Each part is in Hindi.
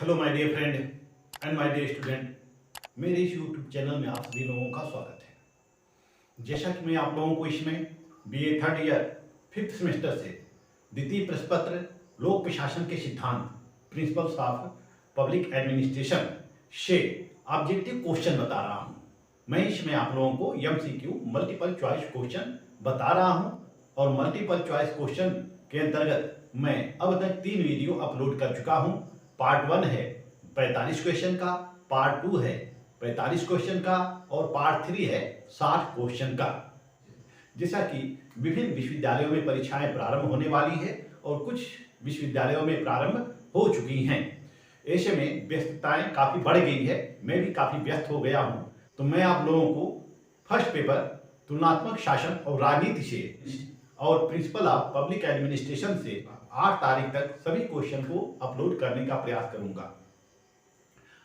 Hello my dear friend and my dear student. मेरे इस यूट्यूब चैनल में आप सभी लोगों का स्वागत है। जैसा कि मैं आप लोगों को इसमें BA third year fifth semester से द्वितीय प्रश्न पत्र लोक प्रशासन के सिद्धांत प्रिंसिपल्स ऑफ पब्लिक एडमिनिस्ट्रेशन से ऑब्जेक्टिव क्वेश्चन बता रहा हूँ। मैं इसमें आप लोगों को एमसीक्यू मल्टीपल चॉइस क्वेश्चन बता रहा हूँ और मल्टीपल चॉइस क्वेश्चन के अंतर्गत मैं अब तक 3 वीडियो अपलोड कर चुका हूँ। पार्ट 1 है 45 क्वेश्चन का, पार्ट 2 है 45 क्वेश्चन का और पार्ट 3 है 60 क्वेश्चन का। जैसा कि विभिन्न विश्वविद्यालयों में परीक्षाएं प्रारंभ होने वाली है और कुछ विश्वविद्यालयों में प्रारंभ हो चुकी हैं, ऐसे में व्यस्तताएं काफ़ी बढ़ गई है। मैं भी काफ़ी व्यस्त हो गया हूं, तो मैं आप लोगों को फर्स्ट पेपर तुलनात्मक शासन और राजनीति से और प्रिंसिपल ऑफ पब्लिक एडमिनिस्ट्रेशन से 8 तारीख तक सभी क्वेश्चन को अपलोड करने का प्रयास करूंगा।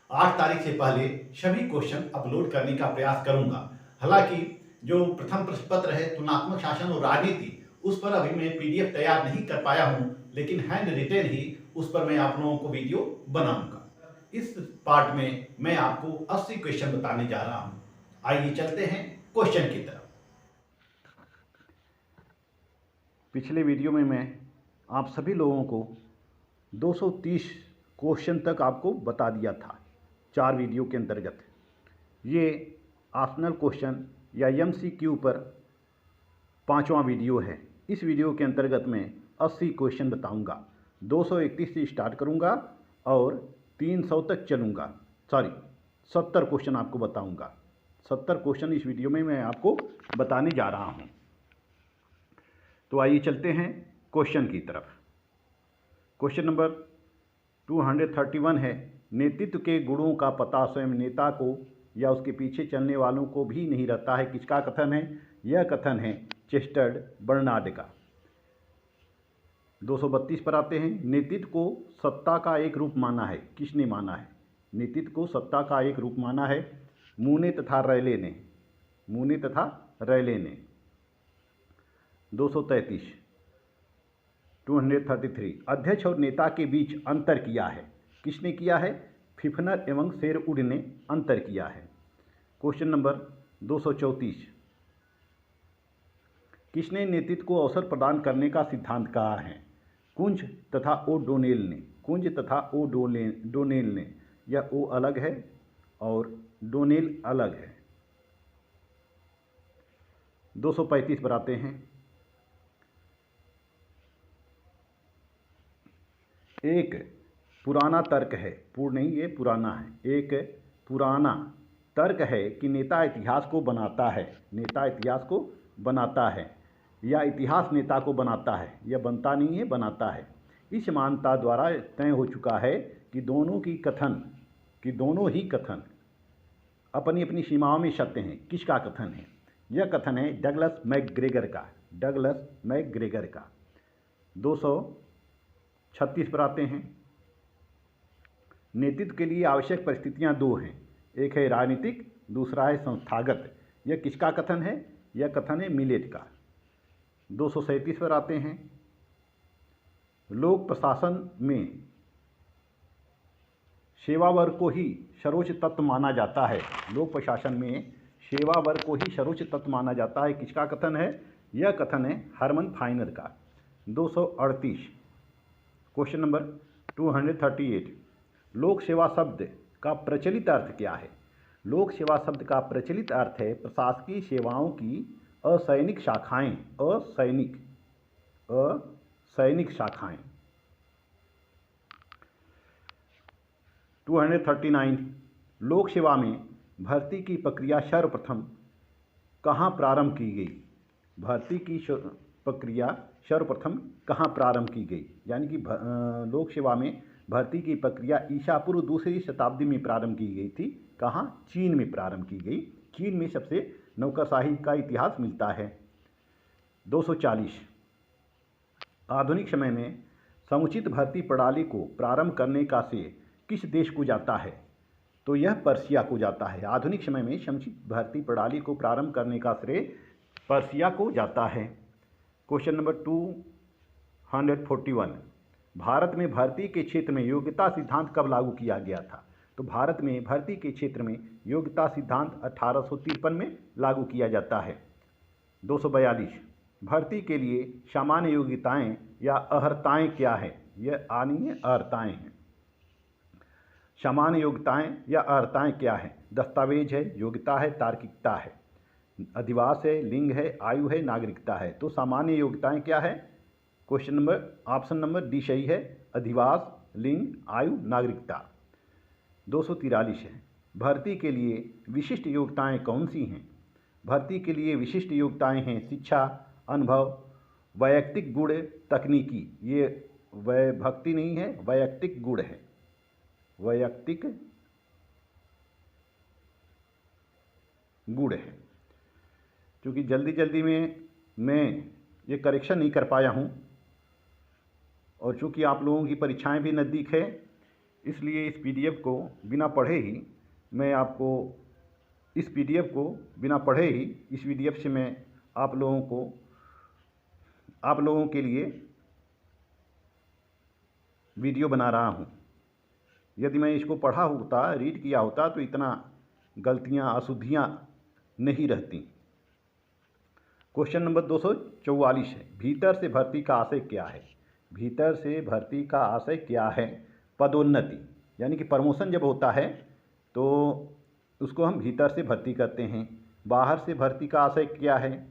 8 तारीख से पहले सभी क्वेश्चन अपलोड करने का प्रयास करूंगा। हालांकि जो प्रथम प्रश्न पत्र है तुलनात्मक शासन और राजनीति, उस पर अभी मैं पीडीएफ तैयार नहीं कर पाया हूं, लेकिन हैंड रिटेन ही उस पर मैं आप लोगों को वीडियो बनाऊंगा। इस पार्ट में मैं आपको 80 क्वेश्चन बताने जा रहा हूं। आइए चलते हैं क्वेश्चन की तरफ। पिछले वीडियो में मैं आप सभी लोगों को 230 क्वेश्चन तक आपको बता दिया था 4 वीडियो के अंतर्गत। ये ऑप्शनल क्वेश्चन या एमसीक्यू पर 5वां वीडियो है। इस वीडियो के अंतर्गत मैं 80 क्वेश्चन बताऊंगा। 231 से स्टार्ट करूंगा और 300 तक चलूंगा। 70 क्वेश्चन आपको बताऊंगा। 70 क्वेश्चन इस वीडियो में मैं आपको बताने जा रहा हूं। तो आइए चलते हैं क्वेश्चन की तरफ। क्वेश्चन नंबर 231 है, नेतृत्व के गुणों का पता स्वयं नेता को या उसके पीछे चलने वालों को भी नहीं रहता है। किसका कथन है? यह कथन है चेस्टर्ड बर्नार्ड का। 232 पर आते हैं, नेतृत्व को सत्ता का एक रूप माना है। किसने माना है? नेतृत्व को सत्ता का एक रूप माना है मूने तथा रैले ने। मूने तथा रैले ने। 233 अध्यक्ष और नेता के बीच अंतर किया है। किसने किया है? फिफनर एवं शेरवुड ने अंतर किया है। क्वेश्चन नंबर 234 किसने नेतृत्व को अवसर प्रदान करने का सिद्धांत कहा है? कुंज तथा ओ डोनेल ने। कुंज तथा ओ डोनेल ने। यह ओ अलग है और डोनेल अलग है। 235 पर आते हैं, एक पुराना तर्क है, पूर्ण नहीं ये पुराना है, एक पुराना तर्क है कि नेता इतिहास को बनाता है। नेता इतिहास को बनाता है या इतिहास नेता को बनाता है। यह बनता नहीं है, बनाता है। इस मान्यता द्वारा तय हो चुका है कि दोनों ही कथन अपनी अपनी सीमाओं में सत्य हैं। किसका कथन है? यह कथन है डगलस मैकग्रेगर का। डगलस मैकग्रेगर का। 236 पर आते हैं, नेतृत्व के लिए आवश्यक परिस्थितियां 2 हैं। एक है राजनीतिक, दूसरा है संस्थागत। यह किसका कथन है? यह कथन है मिलेट का। 237 पर आते हैं, लोक प्रशासन में सेवा वर्ग को ही सर्वोच्च तत्व माना जाता है। लोक प्रशासन में सेवा वर्ग को ही सर्वोच्च तत्व माना जाता है। किसका कथन है? यह कथन है हरमन फाइनर का। 238 क्वेश्चन नंबर 238 लोक सेवा शब्द का प्रचलित अर्थ क्या है? लोक सेवा शब्द का प्रचलित अर्थ है प्रशासकीय सेवाओं की असैनिक शाखाएं। असैनिक शाखाएं। 239 लोक सेवा में भर्ती की प्रक्रिया सर्वप्रथम कहाँ प्रारंभ की गई? भर्ती की प्रक्रिया सर्वप्रथम कहाँ प्रारंभ की गई? यानी कि लोक सेवा में भर्ती की प्रक्रिया ईसा पूर्व 2री शताब्दी में प्रारंभ की गई थी। कहाँ? चीन में प्रारंभ की गई। चीन में सबसे नौकरशाही का इतिहास मिलता है। 240 आधुनिक समय में समुचित भर्ती प्रणाली को प्रारंभ करने का श्रेय किस देश को जाता है? तो यह पर्शिया को जाता है। आधुनिक समय में समुचित भर्ती प्रणाली को प्रारंभ करने का श्रेय पर्शिया को जाता है। क्वेश्चन नंबर 241 भारत में भर्ती के क्षेत्र में योग्यता सिद्धांत कब लागू किया गया था? तो भारत में भर्ती के क्षेत्र में योग्यता सिद्धांत 1853 में लागू किया जाता है। 242 भर्ती के लिए सामान्य योग्यताएं या अर्हताएं क्या है? यह आनी है, अर्हताएं हैं। सामान्य योग्यताएं या अर्हताएं क्या है? दस्तावेज है, योग्यता है, तार्किकता है, अधिवास है, लिंग है, आयु है, नागरिकता है। तो सामान्य योग्यताएं क्या है? Question number option number D सही है, अधिवास, लिंग, आयु, नागरिकता। 243 है भर्ती के लिए विशिष्ट योग्यताएं कौन सी हैं? भर्ती के लिए विशिष्ट योग्यताएं हैं शिक्षा, अनुभव, वैयक्तिक गुण, तकनीकी। ये वैभक्ति नहीं है, वैयक्तिक गुण है, वैयक्तिक गुण है। क्योंकि जल्दी जल्दी में मैं ये करेक्शन नहीं कर पाया हूँ और चूँकि आप लोगों की परीक्षाएं भी नज़दीक है, इसलिए इस पीडीएफ को बिना पढ़े ही मैं आपको इस पीडीएफ से मैं आप लोगों के लिए वीडियो बना रहा हूँ। यदि मैं इसको पढ़ा होता, रीड किया होता तो इतना गलतियाँ, अशुद्धियाँ नहीं रहती। क्वेश्चन नंबर 244 है भीतर से भर्ती का आशय क्या है? भीतर से भर्ती का आशय क्या है? पदोन्नति, यानी कि प्रमोशन जब होता है तो उसको हम भीतर से भर्ती करते हैं। बाहर से भर्ती का आशय क्या है?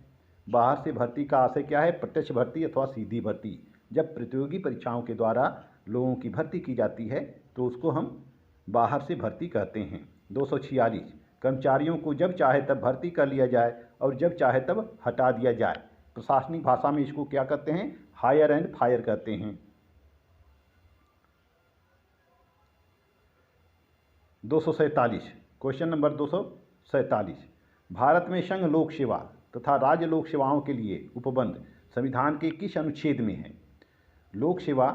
बाहर से भर्ती का आशय क्या है? प्रत्यक्ष भर्ती अथवा सीधी भर्ती। जब प्रतियोगी परीक्षाओं के द्वारा लोगों की भर्ती की जाती है तो उसको हम बाहर से भर्ती कहते हैं। 246 कर्मचारियों को जब चाहे तब भर्ती कर लिया जाए और जब चाहे तब हटा दिया जाए। प्रशासनिक भाषा में इसको क्या कहते हैं? हायर एंड फायर कहते हैं। 247 क्वेश्चन नंबर 247 भारत में संघ लोक सेवा तथा राज्य लोक सेवाओं के लिए उपबंध संविधान के किस अनुच्छेद में है? लोक सेवा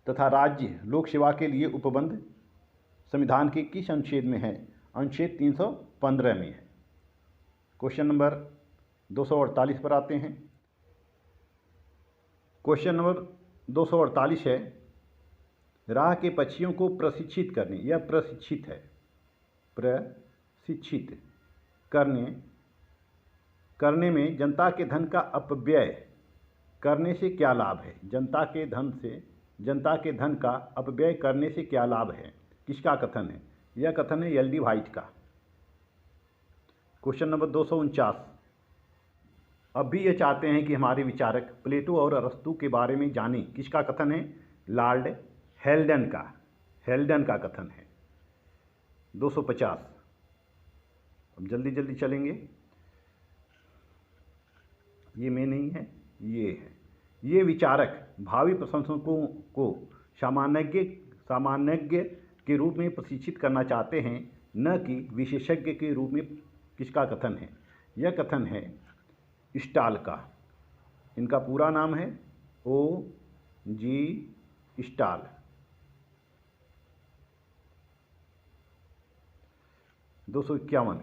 तथा राज्य लोक सेवा के लिए उपबंध संविधान के किस अनुच्छेद में है? अनुच्छेद 315 में है। क्वेश्चन नंबर 248 पर आते हैं। क्वेश्चन नंबर 248 है राह के पक्षियों को प्रशिक्षित करने, यह प्रशिक्षित है, प्रशिक्षित करने में जनता के धन का अपव्यय करने से क्या लाभ है? जनता के धन का अपव्यय करने से क्या लाभ है? किसका कथन है? यह कथन है एल डी व्हाइट का। क्वेश्चन नंबर 249 अब भी ये चाहते हैं कि हमारे विचारक प्लेटो और अरस्तु के बारे में जानें। किसका कथन है? लॉर्ड हेल्डन का कथन है। 250 अब जल्दी जल्दी चलेंगे, ये में नहीं है, ये है। ये विचारक भावी प्रशंसकों को सामान्यज्ञ के रूप में प्रशिक्षित करना चाहते हैं, न कि विशेषज्ञ के रूप में। किसका कथन है? यह कथन है स्टाल का। इनका पूरा नाम है O.G. स्टाल। 251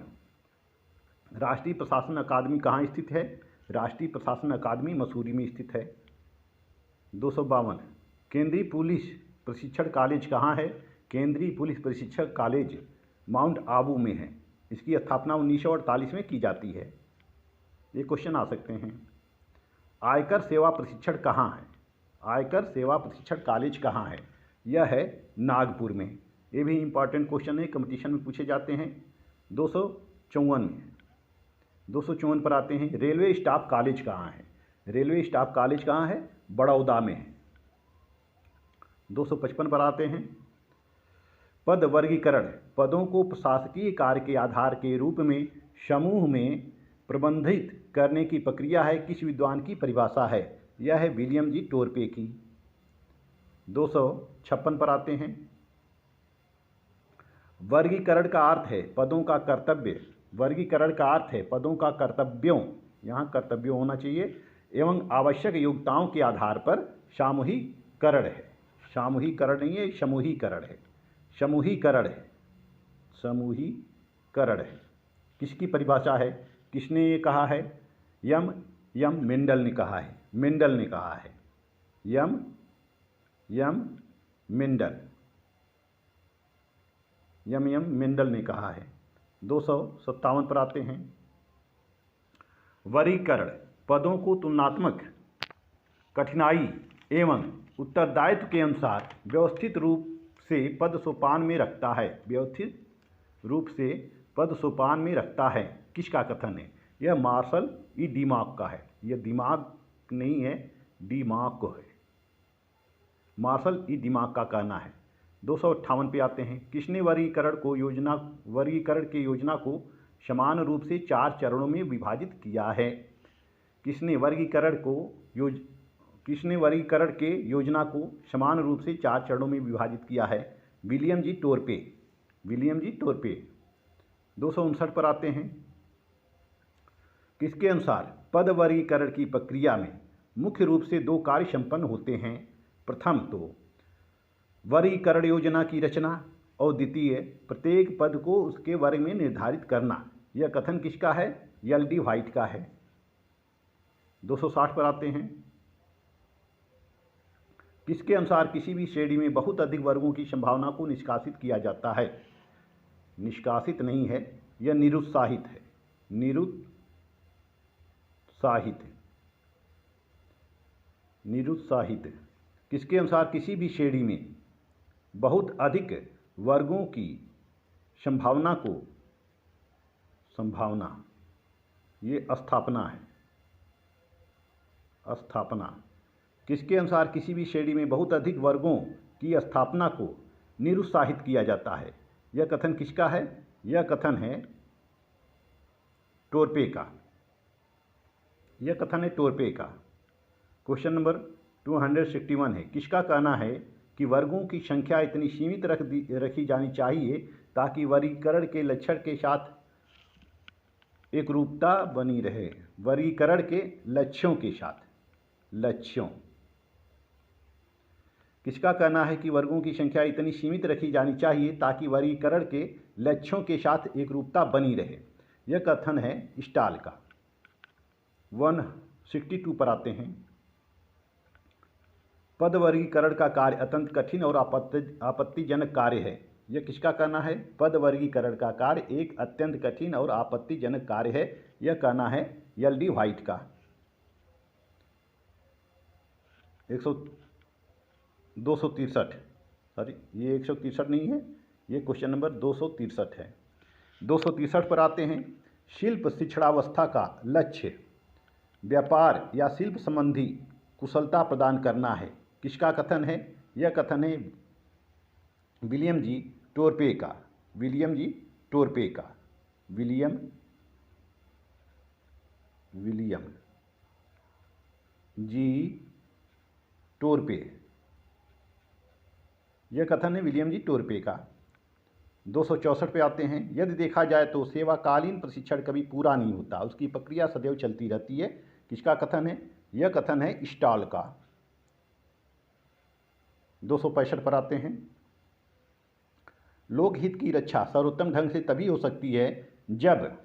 राष्ट्रीय प्रशासन अकादमी कहाँ स्थित है? राष्ट्रीय प्रशासन अकादमी मसूरी में स्थित है। 252 केंद्रीय पुलिस प्रशिक्षण कॉलेज कहाँ है? केंद्रीय पुलिस प्रशिक्षण कॉलेज माउंट आबू में है। इसकी स्थापना 1948 में की जाती है। ये क्वेश्चन आ सकते हैं। आयकर सेवा प्रशिक्षण कहाँ है? आयकर सेवा प्रशिक्षण कॉलेज कहाँ है? यह है नागपुर में। ये भी इम्पॉर्टेंट क्वेश्चन है, कंपटीशन में पूछे जाते हैं। 254 पर आते हैं। रेलवे स्टाफ कॉलेज कहाँ है? रेलवे स्टाफ कॉलेज कहाँ है? बड़ौदा में है। 255 पर आते हैं। पद वर्गीकरण पदों को प्रशासकीय कार्य के आधार के रूप में समूह में प्रबंधित करने की प्रक्रिया है। किस विद्वान की परिभाषा है? यह है विलियम जी टोरपे की। 256 पर आते हैं। वर्गीकरण का अर्थ है पदों का कर्तव्य। वर्गीकरण का अर्थ है पदों का कर्तव्यों, यहाँ कर्तव्यों होना चाहिए, एवं आवश्यक योग्यताओं के आधार पर सामूहिकरण है। सामूहिकरण नहीं है, समूहीकरण है। समूहीकरण है, समूहीकरण है। किसकी परिभाषा है? किसने ये कहा है? यम मेंडल ने कहा है। मेंडल ने कहा है। यम मेंडल, यम मेंडल ने कहा है। 257 पर आते हैं। वर्गीकरण पदों को तुलनात्मक कठिनाई एवं उत्तरदायित्व के अनुसार व्यवस्थित रूप से पद सोपान में रखता है। व्यवस्थित रूप से पद सोपान में रखता है। किसका कथन है? यह मार्शल ई डिमार्क का है। यह दिमाग नहीं है, डिमार्क है। मार्शल ई डिमार्क का कहना है। 258 पे आते हैं। किसने वर्गीकरण के योजना को समान रूप से 4 चरणों में विभाजित किया है? किसने वर्गीकरण के योजना को समान रूप से 4 चरणों में विभाजित किया है? William G टोरपे। 259 पर आते हैं। किसके अनुसार पद वर्गीकरण की प्रक्रिया में मुख्य रूप से 2 कार्य संपन्न होते हैं? प्रथम तो वर्गीकरण योजना की रचना और द्वितीय प्रत्येक पद को उसके वर्ग में निर्धारित करना। यह कथन किसका है? एल.डी. व्हाइट का है। 260 पर आते हैं। किसके अनुसार किसी भी श्रेणी में बहुत अधिक वर्गों की संभावना को निष्कासित किया जाता है? निष्कासित नहीं है, यह निरुत्साहित है। निरुत्साहित। किसके अनुसार किसी भी श्रेणी में बहुत अधिक वर्गों की संभावना, ये स्थापना है। किसके अनुसार किसी भी श्रेणी में बहुत अधिक वर्गों की स्थापना को निरुत्साहित किया जाता है? यह कथन किसका है? यह कथन है टोरपे का। क्वेश्चन नंबर 261 है। किसका कहना है कि वर्गों की संख्या इतनी सीमित रखी जानी चाहिए ताकि वर्गीकरण के लक्षण के साथ एकरूपता बनी रहे? वर्गीकरण के लक्ष्यों के साथ। किसका कहना है कि वर्गों की संख्या इतनी सीमित रखी जानी चाहिए ताकि वर्गीकरण के लक्ष्यों के साथ एकरूपता बनी रहे? यह कथन है स्टाल का। 162 पर आते हैं। पद वर्गीकरण का कार्य अत्यंत कठिन और आपत्तिजनक कार्य है। यह किसका कहना है? पद वर्गीकरण का कार्य एक अत्यंत कठिन और आपत्तिजनक कार्य है। यह कहना है एल.डी. व्हाइट का। 263, सॉरी ये 163 नहीं है, ये क्वेश्चन नंबर 263 है। 263 पर आते हैं। शिल्प शिक्षणावस्था का लक्ष्य व्यापार या शिल्प संबंधी कुशलता प्रदान करना है। किसका कथन है? यह कथन है विलियम जी टोरपे का। William G Torpey. यह कथन है विलियम जी टोरपे का। 264 पे आते हैं। यदि देखा जाए तो सेवाकालीन प्रशिक्षण कभी पूरा नहीं होता, उसकी प्रक्रिया सदैव चलती रहती है। किसका कथन है? यह कथन है स्टाल का। 265 पर आते हैं। लोकहित की रक्षा सर्वोत्तम ढंग से तभी हो सकती है जब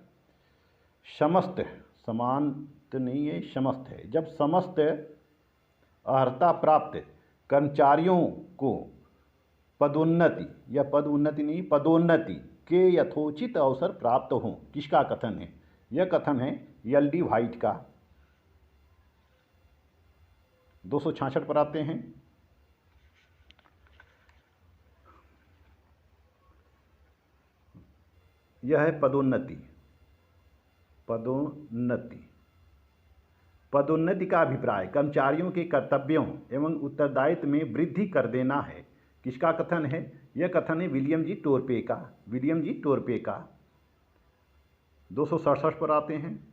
समस्त अर्हता प्राप्त कर्मचारियों को पदोन्नति के यथोचित अवसर प्राप्त हों। किसका कथन है? यह कथन है एल.डी. व्हाइट का। 266 पर आते हैं। यह है पदोन्नति का अभिप्राय कर्मचारियों के कर्तव्यों एवं उत्तरदायित्व में वृद्धि कर देना है। किसका कथन है? यह कथन है विलियम जी टोरपे का। 267 पर आते हैं।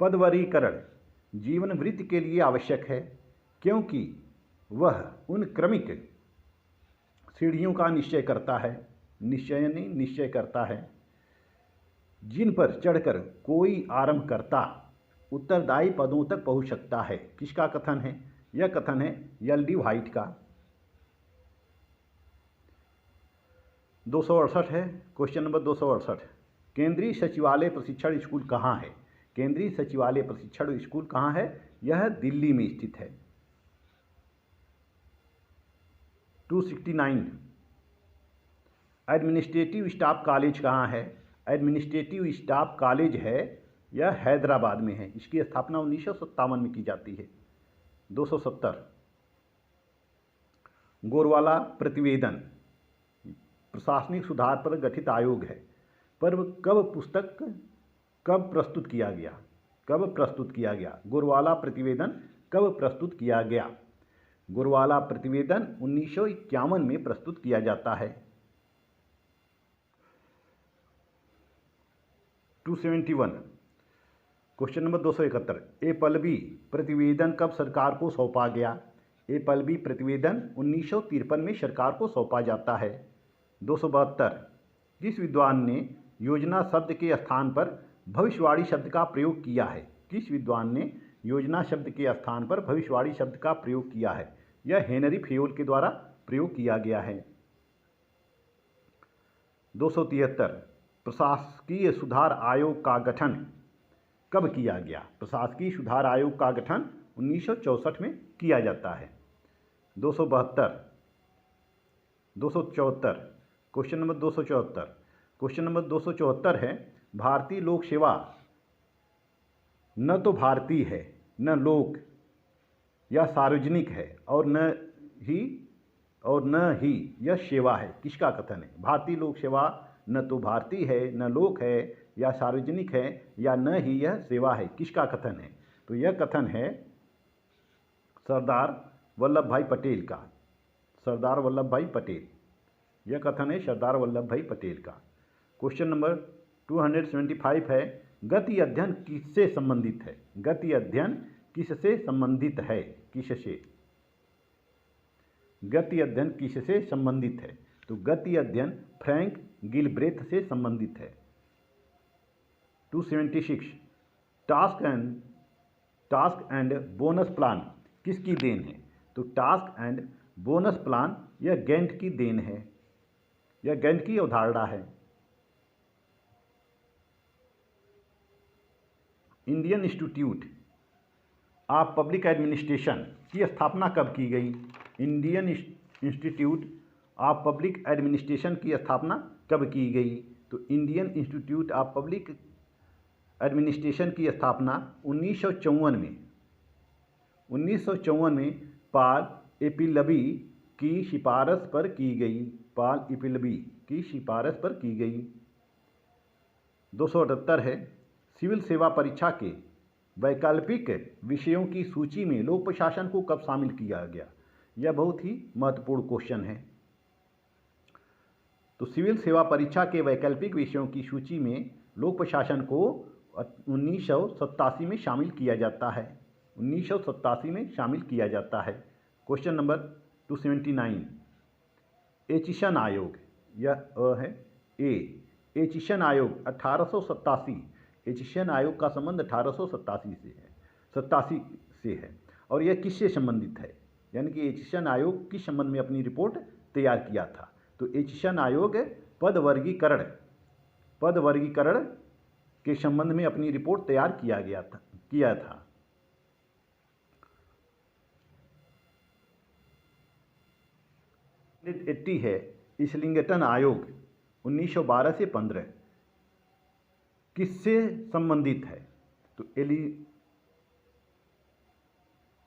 पद वर्गीकरण जीवन वृत्ति के लिए आवश्यक है क्योंकि वह उन क्रमिक सीढ़ियों का निश्चय करता है जिन पर चढ़कर कोई आरंभकर्ता उत्तरदायी पदों तक पहुंच सकता है। किसका कथन है? यह कथन है एल.डी. व्हाइट का। 268 है। Question number 268। केंद्रीय सचिवालय प्रशिक्षण स्कूल कहाँ है? केंद्रीय सचिवालय प्रशिक्षण स्कूल कहाँ है? यह दिल्ली में स्थित है। 269 एडमिनिस्ट्रेटिव स्टाफ कॉलेज कहाँ है? एडमिनिस्ट्रेटिव स्टाफ कॉलेज है यह हैदराबाद में है। इसकी स्थापना 1957 में की जाती है। 270 गोरवाला प्रतिवेदन प्रशासनिक सुधार पर गठित आयोग है, पर कब प्रस्तुत किया गया? गोरवाला प्रतिवेदन कब प्रस्तुत किया गया? गोरवाला प्रतिवेदन 1951 में प्रस्तुत किया जाता है। 271 क्वेश्चन नंबर 271 एपल्बी प्रतिवेदन कब सरकार को सौंपा गया? एपल्बी प्रतिवेदन 1953 में सरकार को सौंपा जाता है। 272 किस विद्वान ने योजना शब्द के स्थान पर भविष्यवाणी शब्द का प्रयोग किया है? किस विद्वान ने योजना शब्द के स्थान पर भविष्यवाणी शब्द का प्रयोग किया है? यह हेनरी फेयोल के द्वारा प्रयोग किया गया है। 273 प्रशासकीय सुधार आयोग का गठन कब किया गया? प्रशासकीय सुधार आयोग का गठन 1964 में किया जाता है। 274 क्वेश्चन नंबर 274 है भारतीय लोक सेवा न तो भारतीय है न लोक या सार्वजनिक है और न ही यह सेवा है। किसका कथन है? भारतीय लोक सेवा न तो भारतीय है न लोक है या सार्वजनिक है या न ही यह सेवा है। किसका कथन है? तो यह कथन है सरदार वल्लभ भाई पटेल का। सरदार वल्लभ भाई पटेल, यह कथन है सरदार वल्लभ भाई पटेल का। क्वेश्चन नंबर 275 है गति अध्ययन किससे संबंधित है? गति अध्ययन किससे संबंधित है? किससे? गति अध्ययन किससे संबंधित है? तो गति अध्ययन फ्रैंक गिलब्रेथ से संबंधित है। 276 टास्क एंड बोनस प्लान किसकी देन है? तो टास्क एंड बोनस प्लान यह गैंट की देन है, यह गैंट की अवधारणा है। Indian institute of public administration की स्थापना कब की गई? Indian institute of public administration की स्थापना कब की गई? तो Indian institute of public administration की स्थापना 1954 में पॉल एपिलबी की सिफारिश पर की गई। पॉल एपिलबी की सिफारिश पर की गई। 278 है सिविल सेवा परीक्षा के वैकल्पिक विषयों की सूची में लोक प्रशासन को कब शामिल किया गया? यह बहुत ही महत्वपूर्ण क्वेश्चन है। तो सिविल सेवा परीक्षा के वैकल्पिक विषयों की सूची में लोक प्रशासन को 1987 में शामिल किया जाता है। 1987 में शामिल किया जाता है। क्वेश्चन नंबर 279 एचिसन आयोग, यह है ए। एचिसन आयोग 1887, एचिसन आयोग का संबंध 1887 से है और यह किससे संबंधित है? यानी कि एचिसन आयोग किस संबंध में अपनी रिपोर्ट तैयार किया था? तो एचिसन आयोग पद वर्गीकरण के संबंध में अपनी रिपोर्ट तैयार किया था। एट्टी है इस्लिंगटन आयोग 1912 से 15 किससे संबंधित है?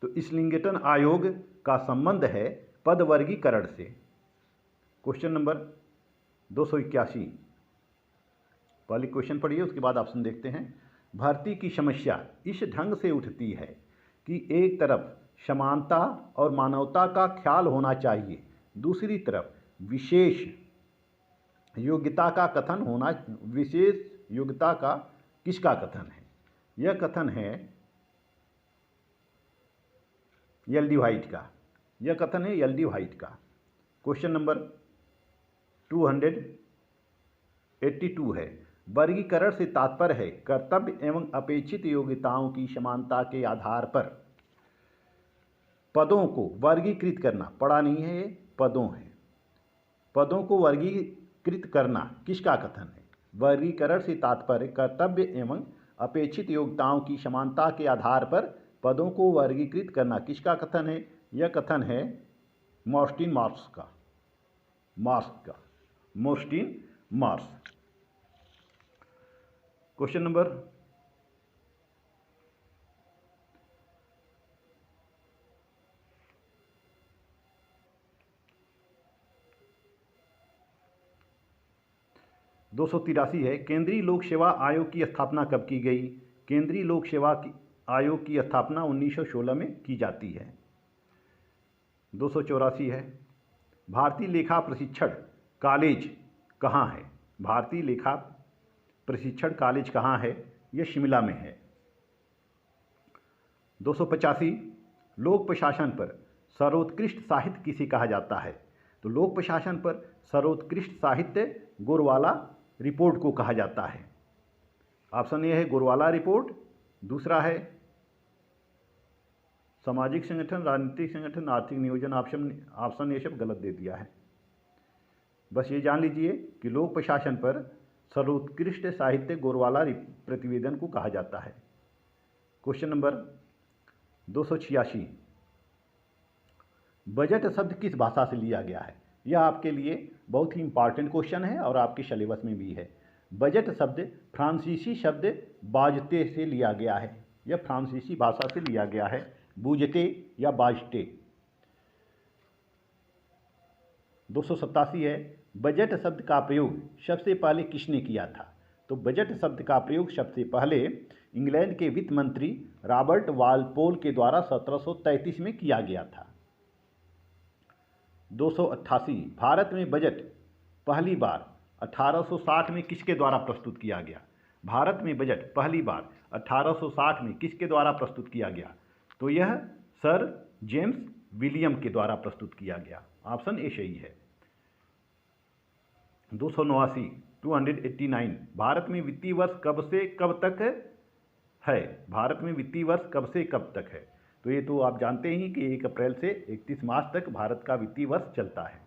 तो इस्लिंगटन आयोग का संबंध है पद वर्गीकरण से। क्वेश्चन नंबर 281 पहले क्वेश्चन पढ़िए उसके बाद ऑप्शन देखते हैं। भर्ती की समस्या इस ढंग से उठती है कि एक तरफ समानता और मानवता का ख्याल होना चाहिए, दूसरी तरफ विशेष योग्यता का कथन होना। विशेष योग्यता का किसका कथन है? यह कथन है एल डी व्हाइट का। यह कथन है एल डी व्हाइट का। क्वेश्चन नंबर 282 है वर्गीकरण से तात्पर्य है कर्तव्य एवं अपेक्षित योग्यताओं की समानता के आधार पर पदों को वर्गीकृत करना। पढ़ा नहीं है, ये पदों है। पदों को वर्गीकृत करना किसका कथन है? वर्गीकरण से तात्पर्य कर्तव्य एवं अपेक्षित योग्यताओं की समानता के आधार पर पदों को वर्गीकृत करना किसका कथन है? यह कथन है मॉर्टिन मार्क्स का। Morton marks. क्वेश्चन नंबर 283 है, केंद्रीय लोक सेवा आयोग की स्थापना कब की गई? केंद्रीय लोक सेवा आयोग की स्थापना 1916 में की जाती है। 284 है, भारतीय लेखा प्रशिक्षण कॉलेज कहाँ है? भारतीय लेखा प्रशिक्षण कॉलेज कहाँ है? यह शिमला में है। 285, लोक प्रशासन पर सर्वोत्कृष्ट साहित्य किसे कहा जाता है? तो लोक प्रशासन पर सर्वोत्कृष्ट साहित्य गोरवाला रिपोर्ट को कहा जाता है। ऑप्शन ए है गोरवाला रिपोर्ट, दूसरा है सामाजिक संगठन, राजनीतिक संगठन, आर्थिक नियोजन। ऑप्शन ये सब गलत दे दिया है। बस ये जान लीजिए कि लोक प्रशासन पर सर्वोत्कृष्ट साहित्य गोरवाला प्रतिवेदन को कहा जाता है। क्वेश्चन नंबर 286, बजट शब्द किस भाषा से लिया गया है? यह आपके लिए बहुत ही इंपॉर्टेंट क्वेश्चन है और आपके सिलेबस में भी है। बजट शब्द फ्रांसीसी शब्द बाजते से लिया गया है। यह फ्रांसीसी भाषा से लिया गया है, बूझते या बाजते। 287 है, बजट शब्द का प्रयोग सबसे पहले किसने किया था? तो बजट शब्द का प्रयोग सबसे पहले इंग्लैंड के वित्त मंत्री रॉबर्ट वालपोल के द्वारा 1733 में किया गया था। 288, भारत में बजट पहली बार 1860 में किसके द्वारा प्रस्तुत किया गया? भारत में बजट पहली बार 1860 में किसके द्वारा प्रस्तुत किया गया? तो यह सर जेम्स विलियम के द्वारा प्रस्तुत किया गया। ऑप्शन ए सही है। 289, भारत में वित्तीय वर्ष कब से कब तक है? भारत में वित्तीय वर्ष कब से कब तक है? तो ये तो आप जानते ही कि 1 अप्रैल से 31 मार्च तक भारत का वित्तीय वर्ष चलता है।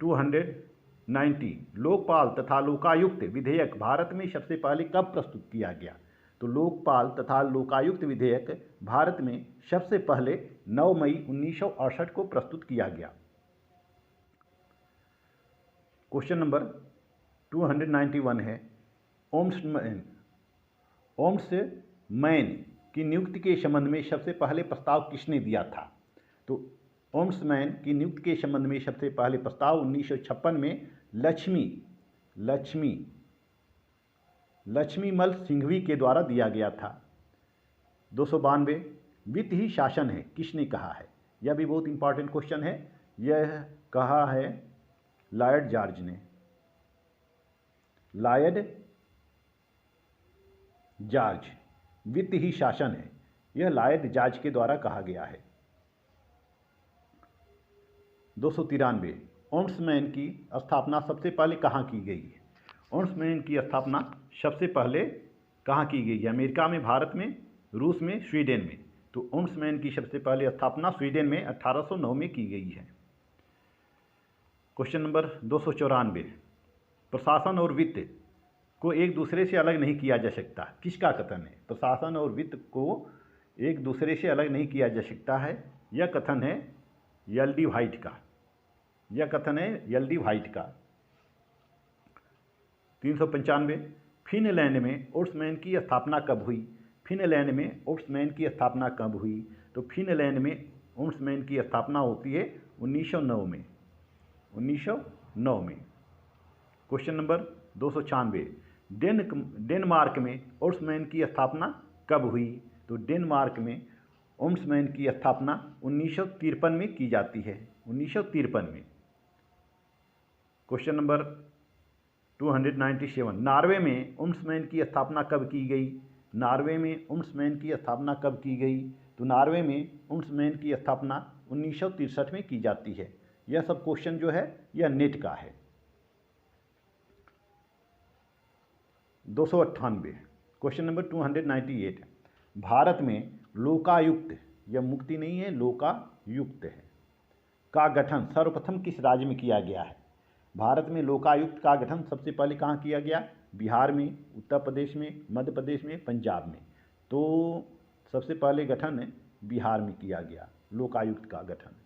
290, लोकपाल तथा लोकायुक्त विधेयक भारत में सबसे पहले कब प्रस्तुत किया गया? तो लोकपाल तथा लोकायुक्त विधेयक भारत में सबसे पहले 9 मई 1968 को प्रस्तुत किया गया। क्वेश्चन नंबर 291 है, ओम्समैन की नियुक्ति के संबंध में सबसे पहले प्रस्ताव किसने दिया था? तो ओम्समैन की नियुक्ति के संबंध में सबसे पहले प्रस्ताव 1956 में लक्ष्मीमल सिंघवी के द्वारा दिया गया था। 292, वित्त ही शासन है किसने कहा है? यह भी बहुत इंपॉर्टेंट क्वेश्चन है। यह कहा है लॉयड जॉर्ज ने। लॉयड जॉर्ज, वित्त ही शासन है, यह लॉयड जॉर्ज के द्वारा कहा गया है। 293, ओम्समैन की स्थापना सबसे पहले कहाँ की गई है? ओम्समैन की स्थापना सबसे पहले कहाँ की गई है? अमेरिका में, भारत में, रूस में, स्वीडन में। तो ओम्समैन की सबसे पहले स्थापना स्वीडन में 1809 में की गई है। क्वेश्चन नंबर 294, प्रशासन और वित्त को एक दूसरे से अलग नहीं किया जा सकता, किसका कथन है? प्रशासन और वित्त को एक दूसरे से अलग नहीं किया जा सकता है, यह कथन है एल.डी. व्हाइट का। यह कथन है एल.डी. व्हाइट का। 395, फिनलैंड में ओम्समैन की स्थापना कब हुई? फिनलैंड में ओम्समैन की स्थापना कब हुई? तो फिनलैंड में ओम्समैन की स्थापना होती है 1909 में। 1909 में। क्वेश्चन नंबर 296, डेनमार्क में ओम्समैन की स्थापना कब हुई? तो डेनमार्क में ओम्समैन की स्थापना 1953 में की जाती है। 1953 में। क्वेश्चन नंबर 297, नॉर्वे में ओम्समैन की स्थापना कब की गई? नॉर्वे में ओम्समैन की स्थापना कब की गई? तो नॉर्वे में ओम्समैन की स्थापना 1963 में की जाती है। यह सब क्वेश्चन जो है यह नेट का है। 298, क्वेश्चन नंबर 298, भारत में लोकायुक्त, यह मुक्ति नहीं है, लोकायुक्त है, का गठन सर्वप्रथम किस राज्य में किया गया है? भारत में लोकायुक्त का गठन सबसे पहले कहाँ किया गया? बिहार में, उत्तर प्रदेश में, मध्य प्रदेश में, पंजाब में। तो सबसे पहले गठन बिहार में किया गया लोक आयुक्त का गठन।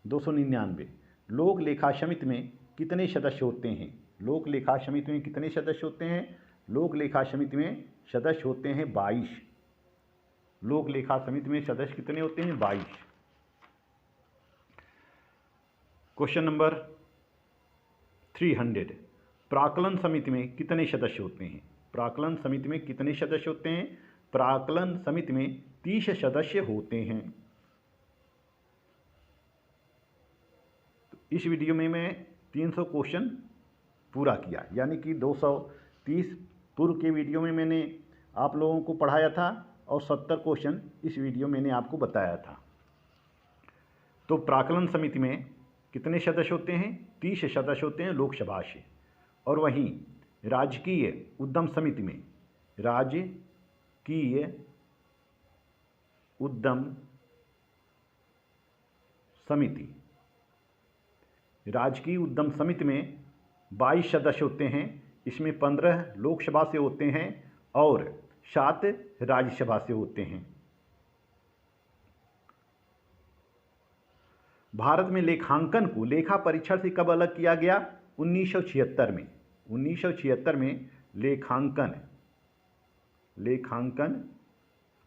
299 लोक लेखा समिति में कितने सदस्य होते हैं? लोक लेखा समिति में कितने सदस्य होते हैं? लोक लेखा समिति में सदस्य होते हैं 22। लोक लेखा समिति में सदस्य कितने होते हैं? 22। क्वेश्चन नंबर 300 प्राक्कलन समिति में कितने सदस्य होते हैं? प्राक्कलन समिति में कितने सदस्य होते हैं? प्राक्कलन समिति में 30 सदस्य होते हैं। तो इस वीडियो में मैं 300 क्वेश्चन पूरा किया, यानी कि 230 पूर्व के वीडियो में मैंने आप लोगों को पढ़ाया था और 70 क्वेश्चन इस वीडियो में मैंने आपको बताया था। तो प्राक्कलन समिति में कितने सदस्य होते हैं? 30 सदस्य होते हैं लोकसभा से। और वहीं राजकीय उद्यम समिति में, राजकीय उद्यम समिति, राजकीय उद्यम समिति में 22 सदस्य होते हैं। इसमें 15 लोकसभा से होते हैं और 7 राज्यसभा से होते हैं। भारत में लेखांकन को लेखा परीक्षण से कब अलग किया गया? 1976 में। 1976 में लेखांकन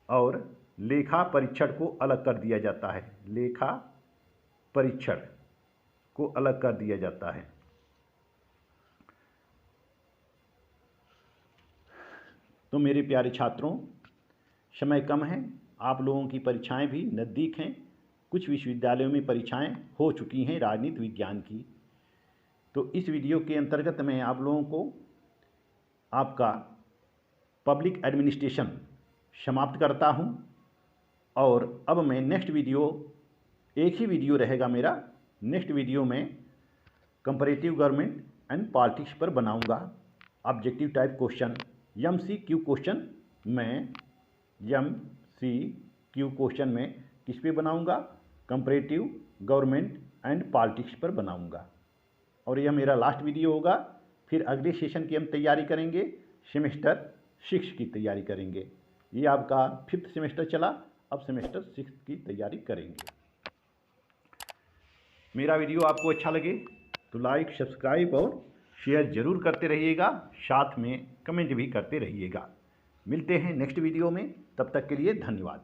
और लेखा परीक्षण को अलग कर दिया जाता है। लेखा परीक्षण को अलग कर दिया जाता है। तो मेरे प्यारे छात्रों, समय कम है, आप लोगों की परीक्षाएं भी नज़दीक हैं। कुछ विश्वविद्यालयों में परीक्षाएं हो चुकी हैं राजनीति विज्ञान की। तो इस वीडियो के अंतर्गत मैं आप लोगों को आपका पब्लिक एडमिनिस्ट्रेशन समाप्त करता हूं। और अब मैं नेक्स्ट वीडियो, एक ही वीडियो रहेगा मेरा, नेक्स्ट वीडियो में कंपैरेटिव गवर्नमेंट एंड पॉलिटिक्स पर बनाऊंगा। Objective type question, MCQ question मैं MCQ क्वेश्चन में किस पे बनाऊंगा? कंपैरेटिव गवर्नमेंट एंड पॉलिटिक्स पर बनाऊंगा। और यह मेरा लास्ट वीडियो होगा। फिर अगले सेशन की हम तैयारी करेंगे, सेमेस्टर 6 की तैयारी करेंगे। ये आपका 5th सेमेस्टर चला, अब सेमेस्टर 6 की तैयारी करेंगे। मेरा वीडियो आपको अच्छा लगे तो लाइक, सब्सक्राइब और शेयर ज़रूर करते रहिएगा, साथ में कमेंट भी करते रहिएगा। मिलते हैं नेक्स्ट वीडियो में, तब तक के लिए धन्यवाद।